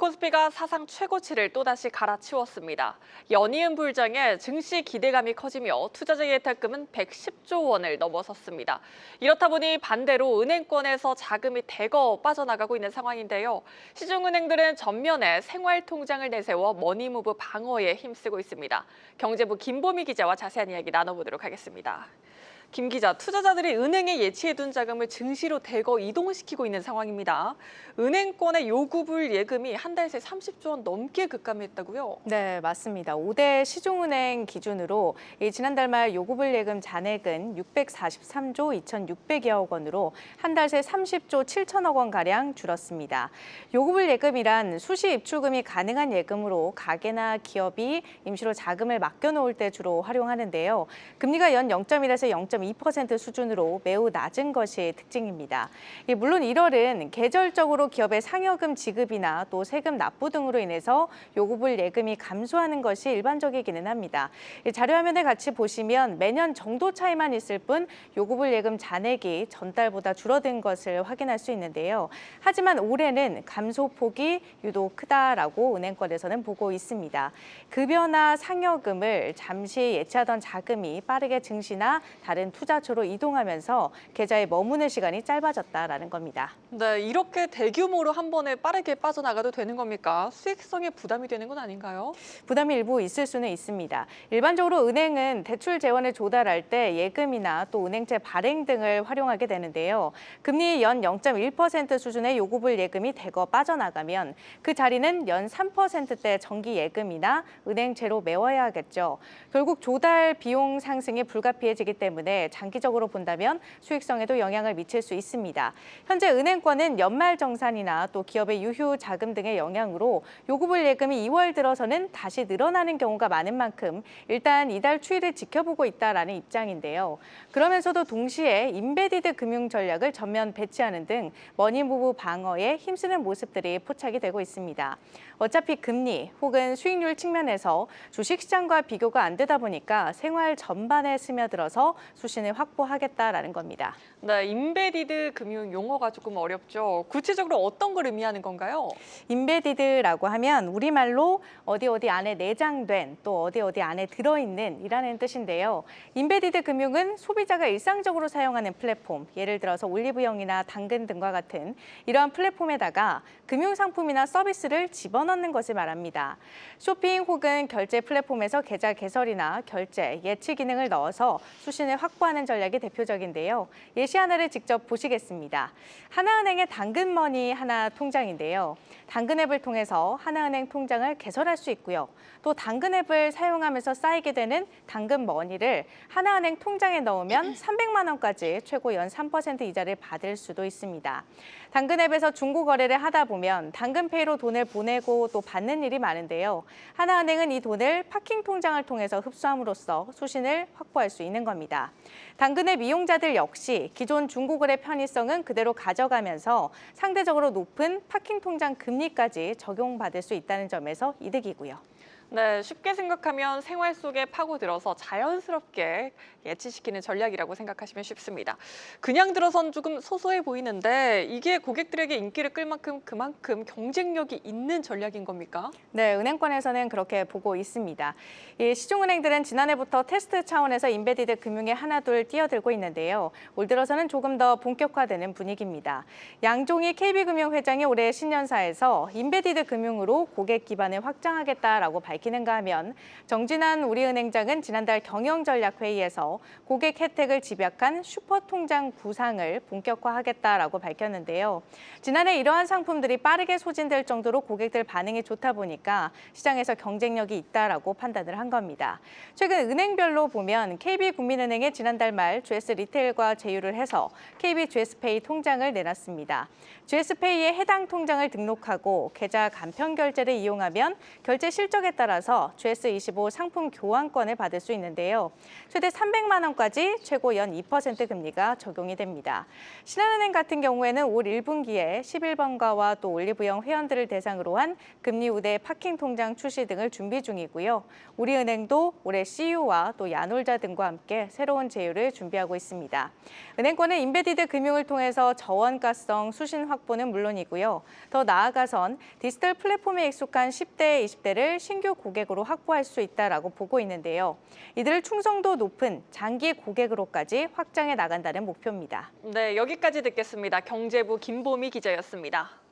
코스피가 사상 최고치를 또다시 갈아치웠습니다. 연이은 불장에 증시 기대감이 커지며 투자자 예탁금은 110조 원을 넘어섰습니다. 이렇다 보니 반대로 은행권에서 자금이 대거 빠져나가고 있는 상황인데요. 시중은행들은 전면에 생활통장을 내세워 머니무브 방어에 힘쓰고 있습니다. 경제부 김보미 기자와 자세한 이야기 나눠보도록 하겠습니다. 김 기자, 투자자들이 은행에 예치해둔 자금을 증시로 대거 이동시키고 있는 상황입니다. 은행권의 요구불 예금이 한 달 새 30조 원 넘게 급감했다고요? 네, 맞습니다. 5대 시중은행 기준으로 지난달 말 요구불 예금 잔액은 643조 2,600여억 원으로 한 달 새 30조 7천억 원가량 줄었습니다. 요구불 예금이란 수시 입출금이 가능한 예금으로 가게나 기업이 임시로 자금을 맡겨놓을 때 주로 활용하는데요. 금리가 연 0.1에서 0.2% 수준으로 매우 낮은 것이 특징입니다. 물론 1월은 계절적으로 기업의 상여금 지급이나 또 세금 납부 등으로 인해서 요구불 예금이 감소하는 것이 일반적이기는 합니다. 자료화면을 같이 보시면 매년 정도 차이만 있을 뿐 요구불 예금 잔액이 전달보다 줄어든 것을 확인할 수 있는데요. 하지만 올해는 감소폭이 유독 크다라고 은행권에서는 보고 있습니다. 급여나 상여금을 잠시 예치하던 자금이 빠르게 증시나 다른 투자처로 이동하면서 계좌에 머무는 시간이 짧아졌다라는 겁니다. 네, 이렇게 대규모로 한 번에 빠르게 빠져나가도 되는 겁니까? 수익성에 부담이 되는 건 아닌가요? 부담이 일부 있을 수는 있습니다. 일반적으로 은행은 대출 재원을 조달할 때 예금이나 또 은행채 발행 등을 활용하게 되는데요. 금리 연 0.1% 수준의 요구불 예금이 대거 빠져나가면 그 자리는 연 3%대 정기 예금이나 은행채로 메워야 하겠죠. 결국 조달 비용 상승이 불가피해지기 때문에 장기적으로 본다면 수익성에도 영향을 미칠 수 있습니다. 현재 은행권은 연말정산이나 또 기업의 유휴 자금 등의 영향으로 요구불 예금이 2월 들어서는 다시 늘어나는 경우가 많은 만큼 일단 이달 추이를 지켜보고 있다라는 입장인데요. 그러면서도 동시에 임베디드 금융 전략을 전면 배치하는 등 머니무브 방어에 힘쓰는 모습들이 포착이 되고 있습니다. 어차피 금리 혹은 수익률 측면에서 주식시장과 비교가 안 되다 보니까 생활 전반에 스며들어서 수신을 확보하겠다라는 겁니다. 네, 임베디드 금융 용어가 조금 어렵죠. 구체적으로 어떤 걸 의미하는 건가요? 임베디드라고 하면 우리말로 어디 안에 내장된 또 어디 안에 들어있는 이라는 뜻인데요. 임베디드 금융은 소비자가 일상적으로 사용하는 플랫폼, 예를 들어서 올리브영이나 당근 등과 같은 이러한 플랫폼에다가 금융상품이나 서비스를 집어넣는 것을 말합니다. 쇼핑 혹은 결제 플랫폼에서 계좌 개설이나 결제, 예치 기능을 넣어서 수신을 확보하는 전략이 대표적인데요. 예시 하나를 직접 보시겠습니다. 하나은행의 당근머니 하나 통장인데요. 당근 앱을 통해서 하나은행 통장을 개설할 수 있고요. 또 당근 앱을 사용하면서 쌓이게 되는 당근머니를 하나은행 통장에 넣으면 300만 원까지 최고 연 3% 이자를 받을 수도 있습니다. 당근 앱에서 중고 거래를 하다 보면 당근페이로 돈을 보내고 또 받는 일이 많은데요. 하나은행은 이 돈을 파킹 통장을 통해서 흡수함으로써 수신을 확보할 수 있는 겁니다. 당근 앱 이용자들 역시 기존 중고거래 편의성은 그대로 가져가면서 상대적으로 높은 파킹 통장 금리까지 적용받을 수 있다는 점에서 이득이고요. 네, 쉽게 생각하면 생활 속에 파고들어서 자연스럽게 예치시키는 전략이라고 생각하시면 쉽습니다. 그냥 들어선 조금 소소해 보이는데 이게 고객들에게 인기를 끌 만큼 그만큼 경쟁력이 있는 전략인 겁니까? 네, 은행권에서는 그렇게 보고 있습니다. 시중은행들은 지난해부터 테스트 차원에서 임베디드 금융에 하나둘 뛰어들고 있는데요. 올 들어서는 조금 더 본격화되는 분위기입니다. 양종희 KB금융 회장이 올해 신년사에서 임베디드 금융으로 고객 기반을 확장하겠다라고 밝히는가 하면 정진환 우리은행장은 지난달 경영전략회의에서 고객 혜택을 집약한 슈퍼통장 구상을 본격화하겠다라고 밝혔는데요. 지난해 이러한 상품들이 빠르게 소진될 정도로 고객들 반응이 좋다 보니까 시장에서 경쟁력이 있다라고 판단을 한 겁니다. 최근 은행별로 보면 KB국민은행이 지난달 말 GS 리테일과 제휴를 해서 KB GS페이 통장을 내놨습니다. GS페이에 해당 통장을 등록하고 계좌 간편 결제를 이용하면 결제 실적에 금액에 따라서 GS25 상품 교환권을 받을 수 있는데요. 최대 300만 원까지 최고 연 2% 금리가 적용이 됩니다. 신한은행 같은 경우에는 올 1분기에 11번가와 또 올리브영 회원들을 대상으로 한 금리 우대 파킹 통장 출시 등을 준비 중이고요. 우리은행도 올해 CU와 또 야놀자 등과 함께 새로운 제휴를 준비하고 있습니다. 은행권의 인베디드 금융을 통해서 저원가성 수신 확보는 물론이고요. 더 나아가선 디지털 플랫폼에 익숙한 10대, 20대를 신규 고객으로 확보할 수 있다라고 보고 있는데요. 이들을 충성도 높은 장기 고객으로까지 확장해 나간다는 목표입니다. 네, 여기까지 듣겠습니다. 경제부 김보미 기자였습니다.